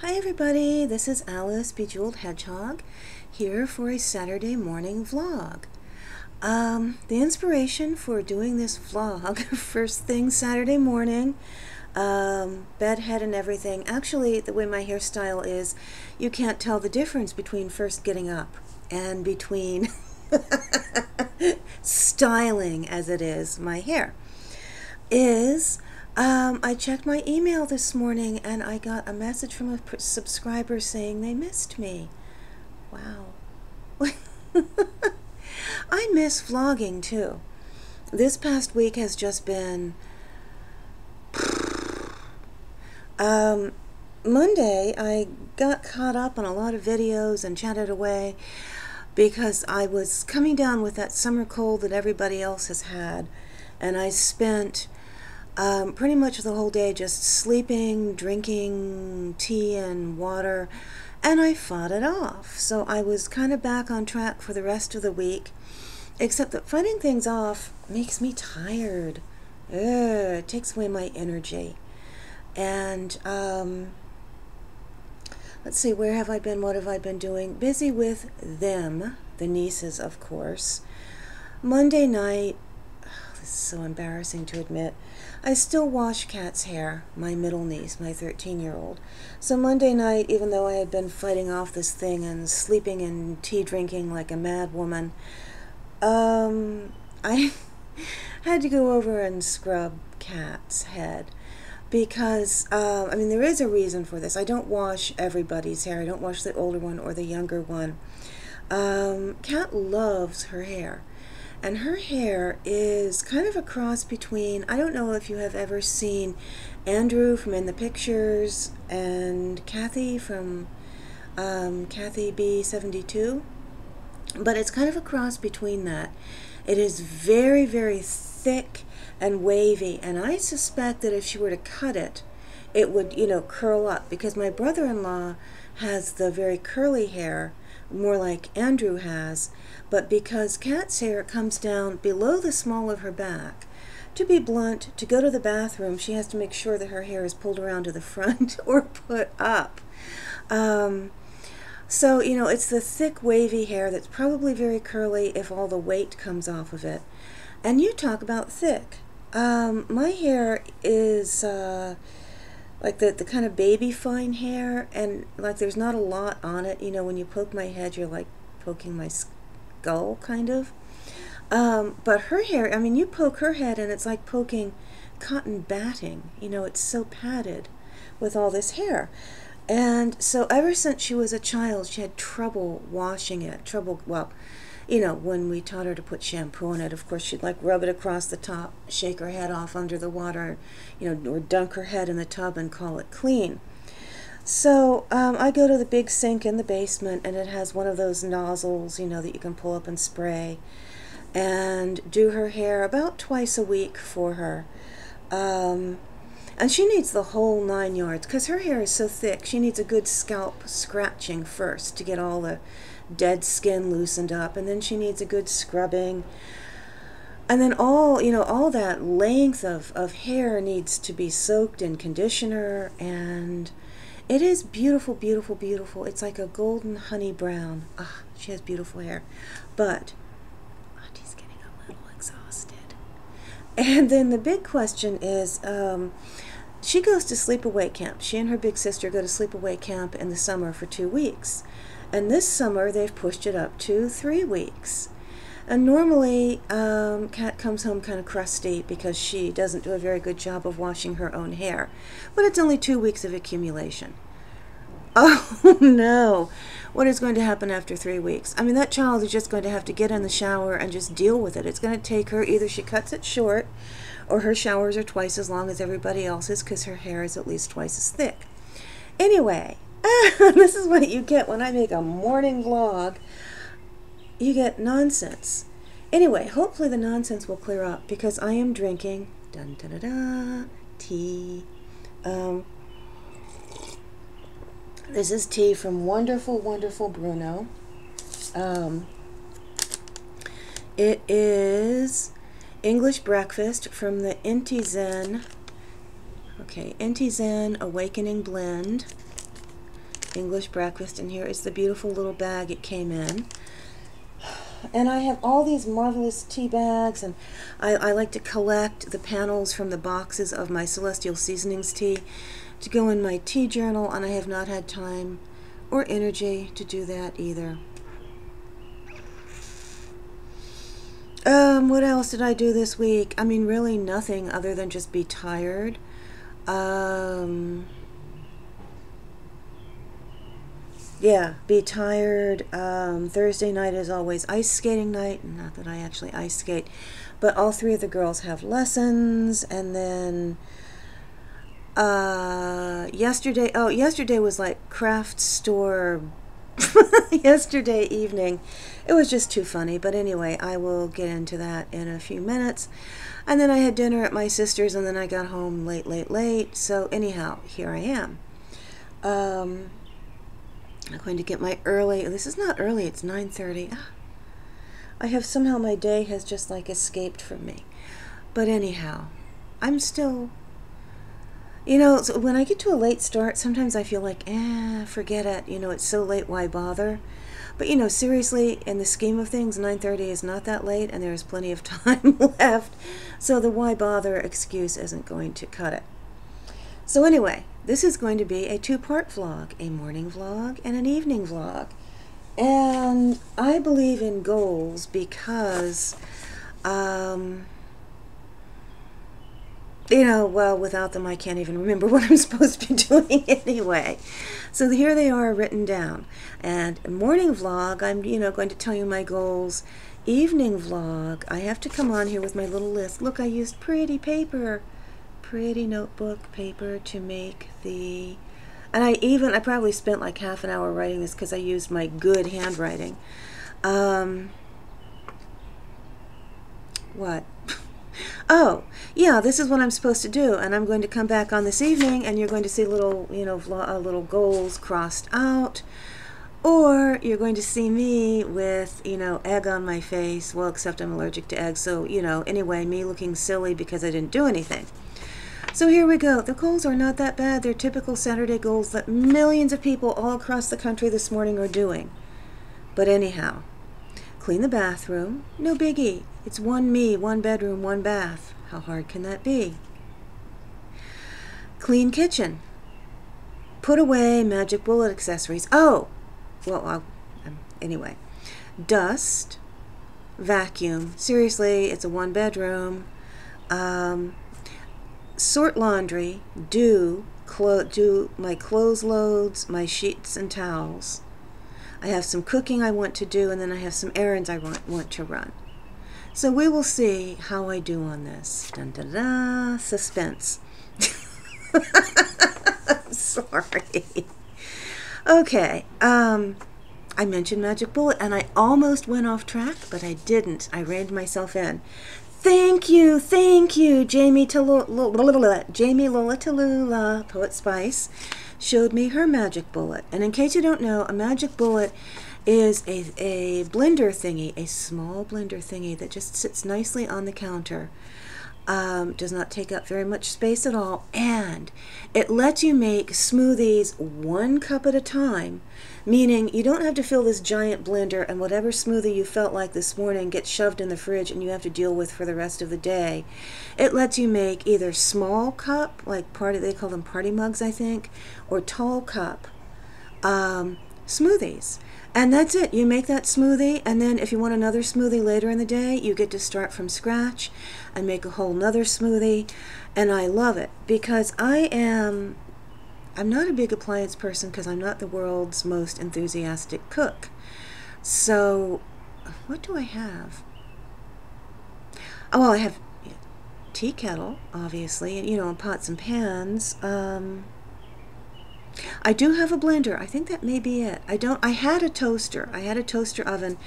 Hi everybody, this is Alice Bejeweled Hedgehog here for a Saturday morning vlog. The inspiration for doing this vlog, first thing Saturday morning, bed, head and everything. Actually, the way my hairstyle is, you can't tell the difference between first getting up and between styling as it is my hair. I checked my email this morning and I got a message from a subscriber saying they missed me. Wow. I miss vlogging too. This past week has just been... Monday I got caught up on a lot of videos and chatted away because I was coming down with that summer cold that everybody else has had, and I spent pretty much the whole day just sleeping, drinking tea and water, and I fought it off. So I was kind of back on track for the rest of the week, except that fighting things off makes me tired. It takes away my energy. And let's see, where have I been? What have I been doing? Busy with them, the nieces, of course. Monday night, this is so embarrassing to admit, I still wash Kat's hair, my middle niece, my 13-year-old. So Monday night, even though I had been fighting off this thing and sleeping and tea drinking like a mad woman, I had to go over and scrub Kat's head. Because, I mean, there is a reason for this. I don't wash everybody's hair. I don't wash the older one or the younger one. Kat loves her hair. And her hair is kind of a cross between, I don't know if you have ever seen Andrew from In the Pictures and Kathy from Kathy B72. But it's kind of a cross between that. It is very, very thick and wavy, and I suspect that if she were to cut it, it would, curl up, because my brother-in-law has the very curly hair, more like Andrew has, but because Kat's hair comes down below the small of her back, to be blunt, to go to the bathroom, she has to make sure that her hair is pulled around to the front or put up. So, it's the thick, wavy hair that's probably very curly if all the weight comes off of it. And you talk about thick. My hair is like the kind of baby fine hair, and like there's not a lot on it. When you poke my head, you're like poking my skull, kind of. But her hair, I mean, you poke her head and it's like poking cotton batting. It's so padded with all this hair. And so ever since she was a child, she had trouble washing it. When we taught her to put shampoo on it, of course, she'd like rub it across the top, shake her head off under the water, or dunk her head in the tub and call it clean. So I go to the big sink in the basement, and it has one of those nozzles, that you can pull up and spray, and do her hair about twice a week for her. And she needs the whole 9 yards, because her hair is so thick. She needs a good scalp scratching first to get all the dead skin loosened up, and then she needs a good scrubbing, and then all that length of hair needs to be soaked in conditioner, and it is beautiful, beautiful, beautiful. It's like a golden honey brown. She has beautiful hair, but Auntie's getting a little exhausted. And then the big question is, she goes to sleepaway camp. She and her big sister go to sleepaway camp in the summer for 2 weeks. And this summer, they've pushed it up to 3 weeks. And normally, Kat comes home kind of crusty because she doesn't do a very good job of washing her own hair. But it's only 2 weeks of accumulation. Oh, no. What is going to happen after 3 weeks? I mean, that child is just going to have to get in the shower and just deal with it. It's going to take her, either she cuts it short, or her showers are twice as long as everybody else's because her hair is at least twice as thick. Anyway, this is what you get when I make a morning vlog. You get nonsense. Anyway, hopefully the nonsense will clear up, because I am drinking tea. This is tea from Wonderful, Wonderful Bruno. It is English breakfast from the Inti Zen Awakening Blend. English breakfast, and here is the beautiful little bag it came in. And I have all these marvelous tea bags, and I like to collect the panels from the boxes of my Celestial Seasonings tea to go in my tea journal, and I have not had time or energy to do that either. What else did I do this week? I mean, really nothing other than just be tired. Yeah, be tired. Thursday night is always ice skating night. Not that I actually ice skate, but all three of the girls have lessons. And then yesterday was like craft store. Yesterday evening, it was just too funny. But anyway, I will get into that in a few minutes. And then I had dinner at my sister's, and then I got home late. So anyhow, here I am. I'm going to get my early. This is not early. It's 9:30. I have somehow my day has just like escaped from me. But anyhow, I'm still. So when I get to a late start, sometimes I feel like, forget it. It's so late, why bother? But, seriously, in the scheme of things, 9:30 is not that late, and there's plenty of time left. So the why bother excuse isn't going to cut it. So anyway, this is going to be a two-part vlog, a morning vlog and an evening vlog. And I believe in goals because, well, without them, I can't even remember what I'm supposed to be doing anyway. So here they are written down. And morning vlog, I'm, going to tell you my goals. Evening vlog, I have to come on here with my little list. Look, I used pretty paper, pretty notebook paper to make the... And I probably spent like half an hour writing this because I used my good handwriting. What? Oh, yeah, this is what I'm supposed to do, and I'm going to come back on this evening, and you're going to see little, little goals crossed out, or you're going to see me with, egg on my face, well, except I'm allergic to eggs, so, anyway, me looking silly because I didn't do anything. So here we go. The goals are not that bad. They're typical Saturday goals that millions of people all across the country this morning are doing. But anyhow, clean the bathroom, no biggie. It's one bedroom, one bath. How hard can that be? Clean kitchen. Put away magic bullet accessories. Oh, well, anyway. Dust, vacuum. Seriously, it's a one bedroom. Sort laundry. Do my clothes loads, my sheets and towels. I have some cooking I want to do, and then I have some errands I want to run. So we will see how I do on this. Dun, dun, dun, suspense. I'm sorry. Okay. I mentioned Magic Bullet, and I almost went off track, but I didn't. I reined myself in. Thank you, Jamie Lolatalula, Poet Spice, showed me her Magic Bullet. And in case you don't know, a Magic Bullet is a blender thingy, a small blender thingy that just sits nicely on the counter. Does not take up very much space at all, and it lets you make smoothies 1 cup at a time, meaning you don't have to fill this giant blender and whatever smoothie you felt like this morning gets shoved in the fridge and you have to deal with for the rest of the day. It lets you make either small cup, like they call them party mugs, I think, or tall cup smoothies. And that's it. You make that smoothie, and then if you want another smoothie later in the day, you get to start from scratch and make a whole nother smoothie. And I love it because I'm not a big appliance person because I'm not the world's most enthusiastic cook. So what do I have? Oh, well, I have tea kettle, obviously, and pots and pans. I do have a blender. I think that may be it. I had a toaster. I had a toaster oven,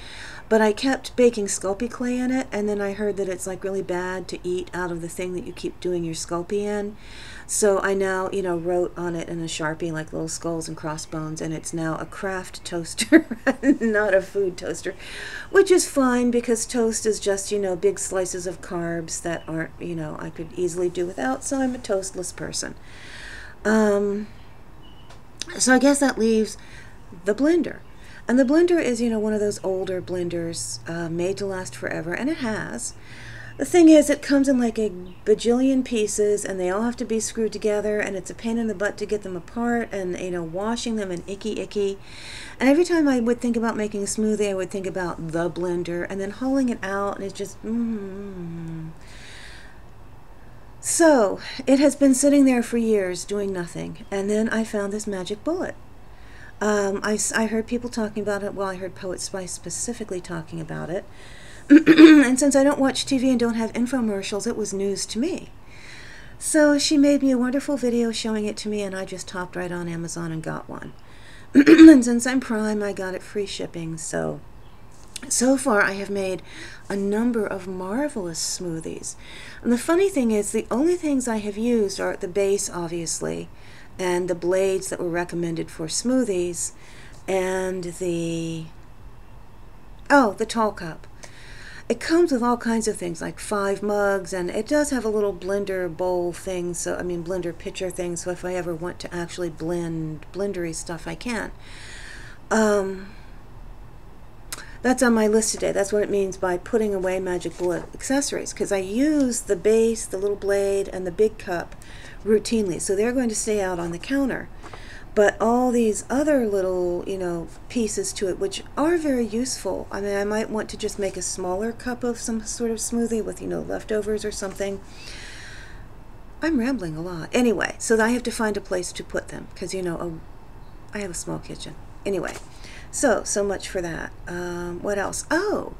but I kept baking Sculpey clay in it, and then I heard that it's like really bad to eat out of the thing that you keep doing your Sculpey in. So I now, wrote on it in a Sharpie like little skulls and crossbones, and it's now a craft toaster, not a food toaster, which is fine because toast is just, big slices of carbs that aren't, I could easily do without, so I'm a toastless person. So I guess that leaves the blender. And the blender is, one of those older blenders made to last forever, and it has. The thing is, it comes in like a bajillion pieces, and they all have to be screwed together, and it's a pain in the butt to get them apart, and, washing them and icky. And every time I would think about making a smoothie, I would think about the blender, and then hauling it out, and it's just, So, it has been sitting there for years doing nothing, and then I found this magic bullet. I heard people talking about it. Well, I heard Poet Spice specifically talking about it. And since I don't watch TV and don't have infomercials, it was news to me. So she made me a wonderful video showing it to me, and I just hopped right on Amazon and got one. And since I'm Prime, I got it free shipping. So far I have made a number of marvelous smoothies. And the funny thing is, the only things I have used are the base, obviously, and the blades that were recommended for smoothies, and the tall cup. It comes with all kinds of things, like 5 mugs, and it does have a little blender bowl thing, blender pitcher thing, so if I ever want to actually blend blendery stuff, I can. That's on my list today. That's what it means by putting away Magic Bullet accessories, because I use the base, the little blade, and the big cup routinely, so they're going to stay out on the counter. But all these other little, pieces to it, which are very useful. I mean, I might want to just make a smaller cup of some sort of smoothie with, leftovers or something. I'm rambling a lot. Anyway, so I have to find a place to put them, because, I have a small kitchen. Anyway, so much for that. What else? Oh,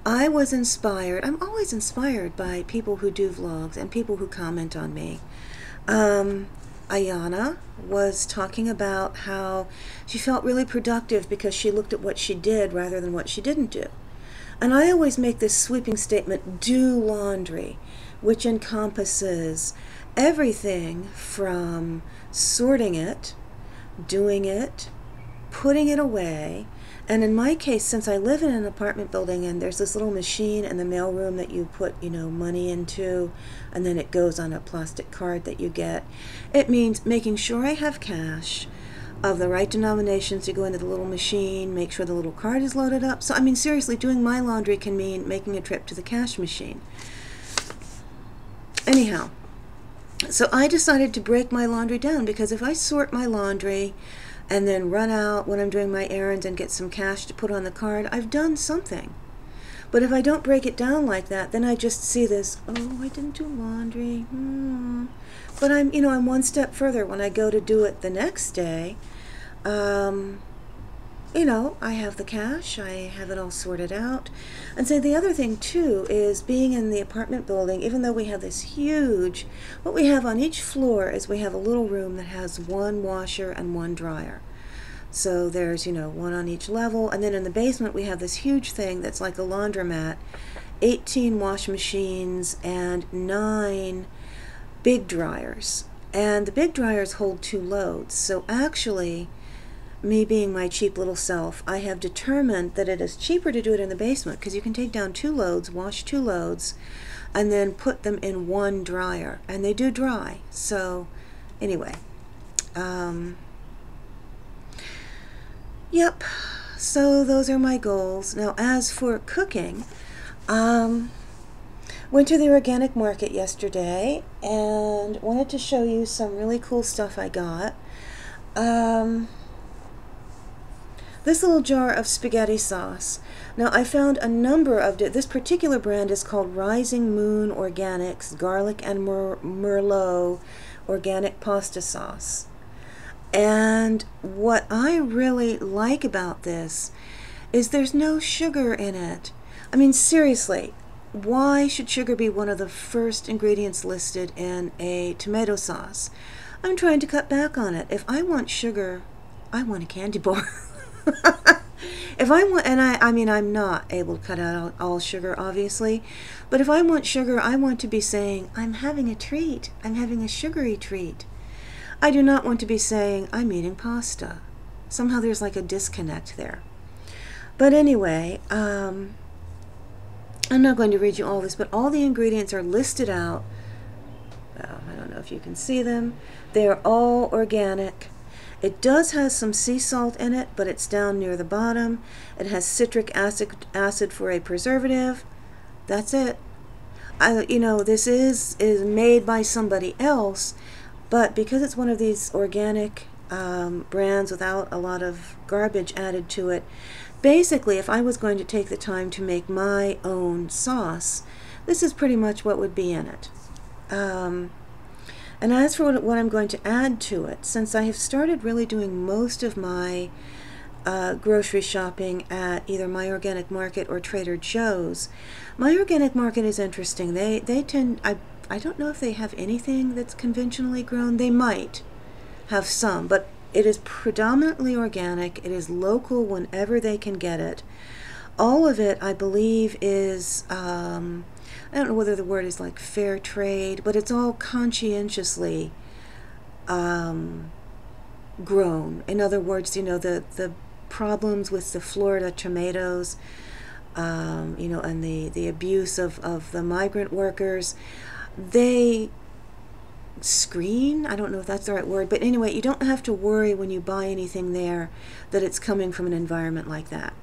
I was inspired. I'm always inspired by people who do vlogs and people who comment on me. Ayana was talking about how she felt really productive because she looked at what she did rather than what she didn't do. And I always make this sweeping statement, do laundry, which encompasses everything from sorting it, doing it, putting it away. And in my case, since I live in an apartment building and there's this little machine in the mailroom that you put, money into, and then it goes on a plastic card that you get, it means making sure I have cash of the right denominations to go into the little machine, make sure the little card is loaded up. So, seriously, doing my laundry can mean making a trip to the cash machine. Anyhow, so I decided to break my laundry down, because if I sort my laundry and then run out when I'm doing my errands and get some cash to put on the card, I've done something. But if I don't break it down like that, then I just see this, oh, I didn't do laundry. But I'm one step further when I go to do it the next day. I have the cash, I have it all sorted out. And so the other thing too is being in the apartment building, even though we have this huge, what we have on each floor is we have a little room that has 1 washer and 1 dryer. So there's, 1 on each level. And then in the basement we have this huge thing that's like a laundromat, 18 wash machines and 9 big dryers. And the big dryers hold 2 loads. So actually, me being my cheap little self, I have determined that it is cheaper to do it in the basement, because you can take down 2 loads, wash 2 loads, and then put them in 1 dryer. And they do dry. So anyway, yep. So those are my goals. Now, as for cooking, went to the organic market yesterday and wanted to show you some really cool stuff I got. This little jar of spaghetti sauce. Now, I found a number of this particular brand is called Rising Moon Organics Garlic and Merlot Organic Pasta Sauce. And what I really like about this is there's no sugar in it. Seriously, why should sugar be one of the first ingredients listed in a tomato sauce? I'm trying to cut back on it. If I want sugar, I want a candy bar. If I want, and I'm not able to cut out all sugar, obviously, but if I want sugar, I want to be saying, I'm having a treat. I'm having a sugary treat. I do not want to be saying, I'm eating pasta. Somehow there's like a disconnect there. But anyway, I'm not going to read you all this, but all the ingredients are listed out. Well, I don't know if you can see them. They're all organic. It does have some sea salt in it, but it's down near the bottom. It has citric acid for a preservative. That's it. This is made by somebody else, but because it's one of these organic brands without a lot of garbage added to it, basically, if I was going to take the time to make my own sauce, this is pretty much what would be in it. And as for what I'm going to add to it, since I have started really doing most of my grocery shopping at either My Organic Market or Trader Joe's, My Organic Market is interesting. They tend, I don't know if they have anything that's conventionally grown. They might have some, but it is predominantly organic. It is local whenever they can get it. All of it, I believe, is, I don't know whether the word is like fair trade, but it's all conscientiously grown. In other words, the problems with the Florida tomatoes, and the abuse of the migrant workers, they screen, I don't know if that's the right word, but anyway, you don't have to worry when you buy anything there that it's coming from an environment like that.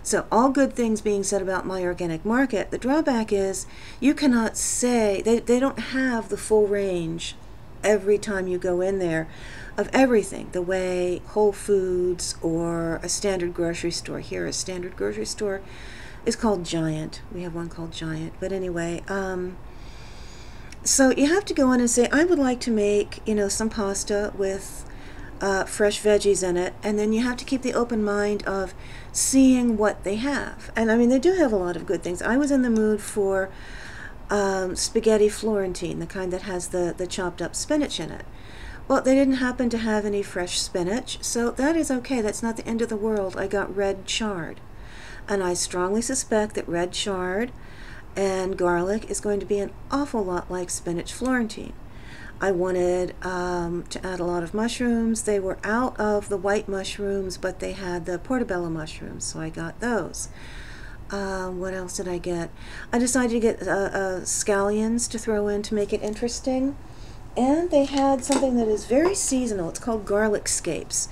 So all good things being said about My Organic Market, the drawback is you cannot say, they don't have the full range every time you go in there of everything, the way Whole Foods or a standard grocery store. Here, a standard grocery store is called Giant. We have one called Giant. But anyway, so you have to go in and say, I would like to make, some pasta with fresh veggies in it, and then you have to keep the open mind of seeing what they have. And I mean, they do have a lot of good things. I was in the mood for spaghetti Florentine, the kind that has the chopped up spinach in it. Well, they didn't happen to have any fresh spinach, so that is okay. That's not the end of the world. I got red chard, and I strongly suspect that red chard and garlic is going to be an awful lot like spinach Florentine. I wanted to add a lot of mushrooms. They were out of the white mushrooms, but they had the portobello mushrooms, so I got those. What else did I get? I decided to get scallions to throw in to make it interesting. And they had something that is very seasonal. It's called garlic scapes.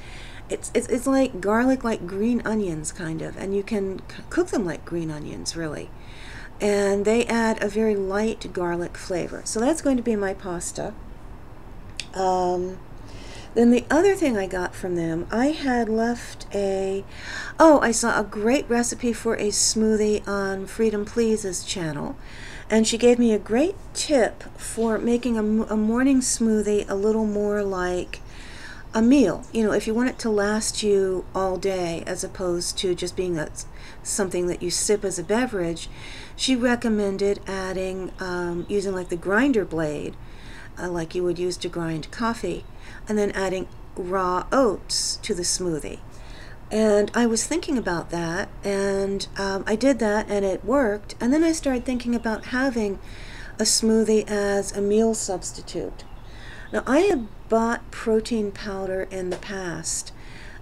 It's like garlic, like green onions, kind of, and you can cook them like green onions, really. And they add a very light garlic flavor. So that's going to be my pasta. Then the other thing I got from them, I had left I saw a great recipe for a smoothie on Freedom Please's channel, and she gave me a great tip for making a morning smoothie a little more like a meal. If you want it to last you all day as opposed to just being something that you sip as a beverage, she recommended adding, using like the grinder blade, like you would use to grind coffee, and then adding raw oats to the smoothie. And I was thinking about that, and I did that, and it worked. And then I started thinking about having a smoothie as a meal substitute. Now, I had bought protein powder in the past,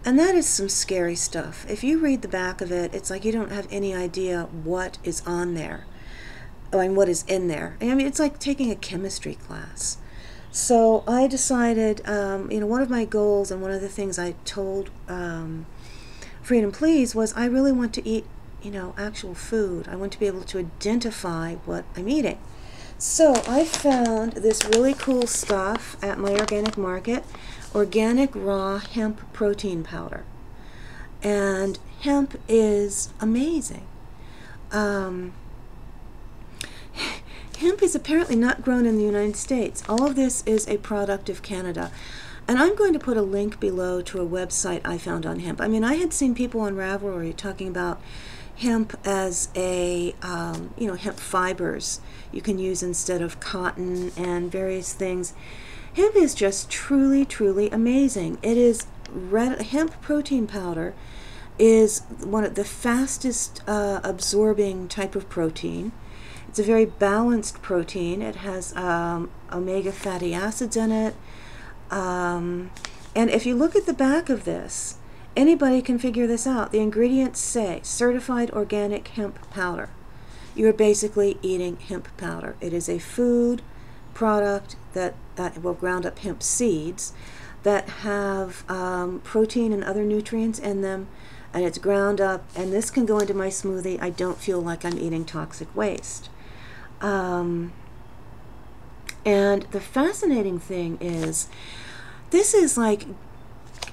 and that is some scary stuff. If you read the back of it, it's like you don't have any idea what is on there, and what is in there. I mean, it's like taking a chemistry class. So I decided, one of my goals and one of the things I told Freedom Please was I really want to eat, actual food. I want to be able to identify what I'm eating. So I found this really cool stuff at My Organic Market, organic raw hemp protein powder. And hemp is amazing. Hemp is apparently not grown in the United States. All of this is a product of Canada. And I'm going to put a link below to a website I found on hemp. I mean, I had seen people on Ravelry talking about hemp as a, hemp fibers you can use instead of cotton and various things. Hemp is just truly, truly amazing. It is hemp protein powder is one of the fastest absorbing type of protein. It's a very balanced protein. It has omega fatty acids in it. And if you look at the back of this, anybody can figure this out. The ingredients say certified organic hemp powder. You're basically eating hemp powder. It is a food product that will ground up hemp seeds that have protein and other nutrients in them, and it's ground up, and this can go into my smoothie. I don't feel like I'm eating toxic waste. And the fascinating thing is, this is like,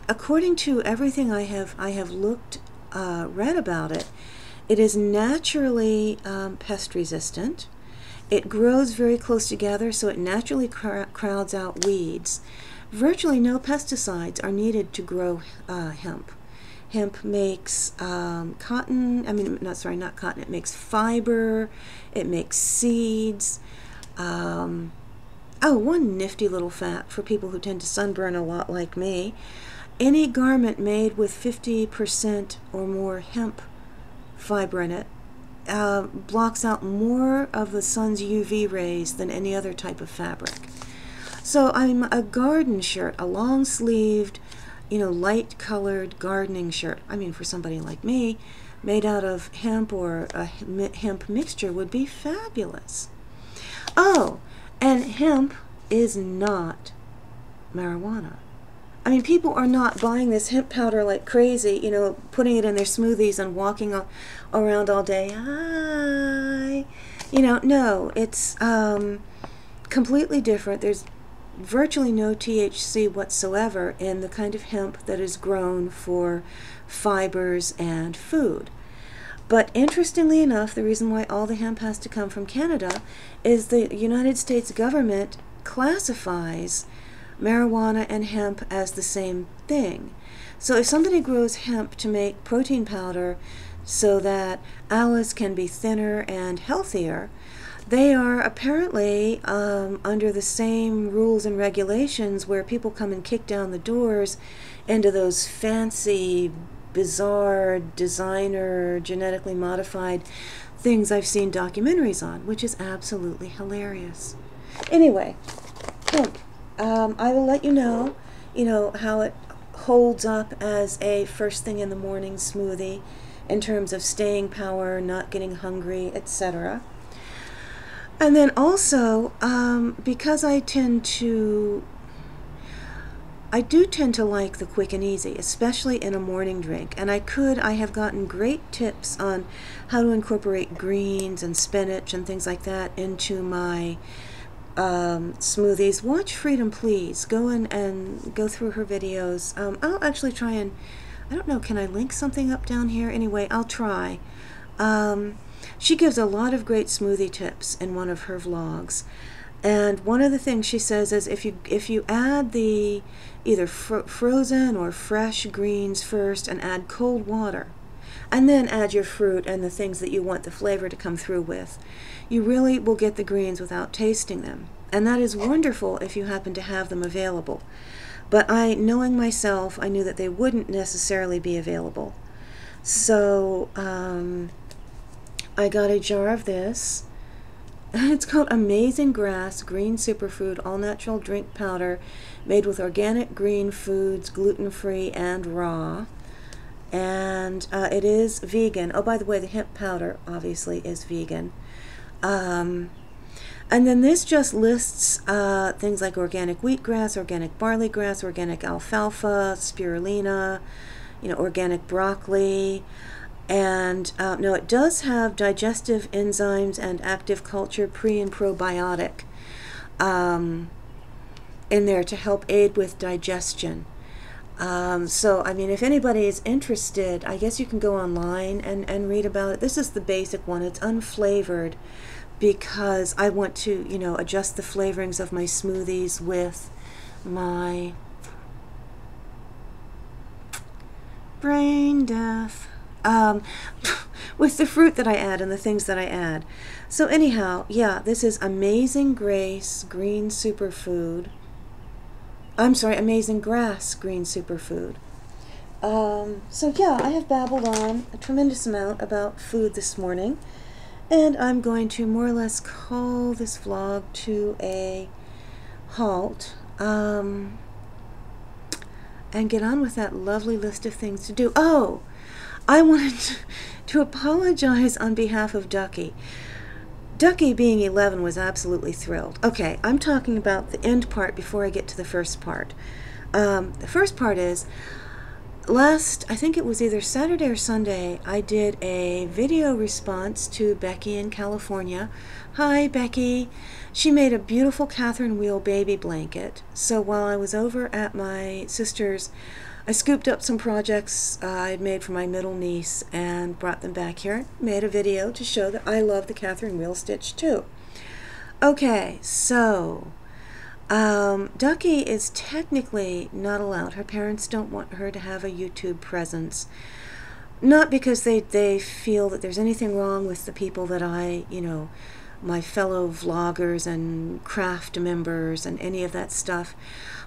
according to everything I have looked, read about it, it is naturally pest resistant. It grows very close together, so it naturally crowds out weeds. Virtually no pesticides are needed to grow hemp. Hemp makes cotton, not cotton, it makes fiber, it makes seeds. Oh, one nifty little fact for people who tend to sunburn a lot like me. Any garment made with 50% or more hemp fiber in it blocks out more of the sun's UV rays than any other type of fabric. So I'm a garden shirt, a long-sleeved, light colored gardening shirt. I mean, for somebody like me, made out of hemp or a hemp mixture would be fabulous. Oh, and hemp is not marijuana. I mean, people are not buying this hemp powder like crazy, putting it in their smoothies and walking around all day. No, it's completely different. There's virtually no THC whatsoever in the kind of hemp that is grown for fibers and food. But interestingly enough, the reason why all the hemp has to come from Canada is the United States government classifies marijuana and hemp as the same thing. So if somebody grows hemp to make protein powder so that Alice can be thinner and healthier, they are apparently under the same rules and regulations where people come and kick down the doors into those fancy, bizarre, designer, genetically modified things I've seen documentaries on, which is absolutely hilarious. Anyway, hemp. I will let you know how it holds up as a first thing in the morning smoothie in terms of staying power, not getting hungry, etc. And then also, because I do tend to like the quick and easy, especially in a morning drink. And I have gotten great tips on how to incorporate greens and spinach and things like that into my smoothies. Watch Freedom Please. Go in and go through her videos. I'll actually try and, I don't know, can I link something up down here? Anyway, I'll try. She gives a lot of great smoothie tips in one of her vlogs. And one of the things she says is if you add the either frozen or fresh greens first and add cold water, and then add your fruit and the things that you want the flavor to come through with, you really will get the greens without tasting them. And that is wonderful if you happen to have them available. But knowing myself, I knew that they wouldn't necessarily be available. So I got a jar of this. It's called Amazing Grass Green Superfood All Natural Drink Powder, made with organic green foods, gluten-free and raw. And it is vegan. Oh, by the way, the hemp powder obviously is vegan. And then this just lists things like organic wheatgrass, organic barley grass, organic alfalfa, spirulina, organic broccoli. And no, it does have digestive enzymes and active culture pre and probiotic in there to help aid with digestion. So, I mean, if anybody is interested, I guess you can go online and read about it. This is the basic one. It's unflavored because I want to, adjust the flavorings of my smoothies with my brain death. With the fruit that I add and the things that I add. So anyhow, yeah, this is Amazing Grace Green Superfood. I'm sorry, Amazing Grass Green Superfood. So yeah, I have babbled on a tremendous amount about food this morning, and I'm going to more or less call this vlog to a halt, and get on with that lovely list of things to do. Oh! I wanted to apologize on behalf of Ducky. Ducky, being 11, was absolutely thrilled. Okay, I'm talking about the end part before I get to the first part. The first part is, I think it was either Saturday or Sunday, I did a video response to Becky in California. Hi, Becky. She made a beautiful Catherine wheel baby blanket. So while I was over at my sister's, I scooped up some projects I'd made for my middle niece and brought them back here. Made a video to show that I love the Catherine wheel stitch too. Okay, so Ducky is technically not allowed. Her parents don't want her to have a YouTube presence. Not because they feel that there's anything wrong with the people that my fellow vloggers and craft members and any of that stuff,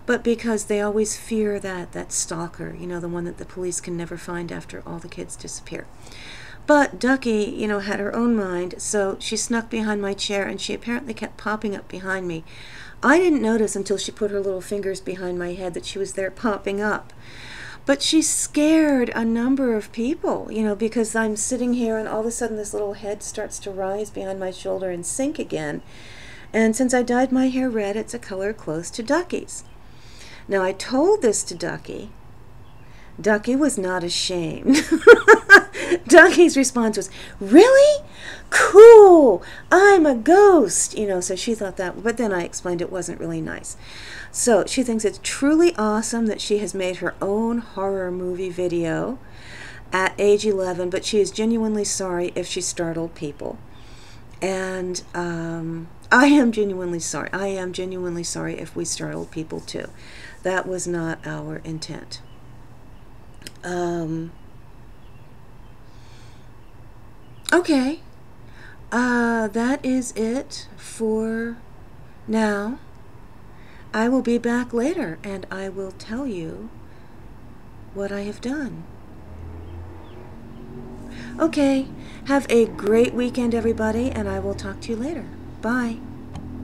but because they always fear that stalker, the one that the police can never find after all the kids disappear. But Ducky, had her own mind, so she snuck behind my chair and she apparently kept popping up behind me. I didn't notice until she put her little fingers behind my head that she was there popping up. But she scared a number of people, because I'm sitting here and all of a sudden this little head starts to rise behind my shoulder and sink again. And since I dyed my hair red, it's a color close to Ducky's. Now, I told this to Ducky. Ducky was not ashamed. Ducky's response was, "Really? Cool! I'm a ghost!" So she thought that, but then I explained it wasn't really nice. So she thinks it's truly awesome that she has made her own horror movie video at age 11, but she is genuinely sorry if she startled people. And I am genuinely sorry. I am genuinely sorry if we startled people too. That was not our intent. Okay, that is it for now. I will be back later and I will tell you what I have done. Okay, have a great weekend, everybody, and I will talk to you later. Bye.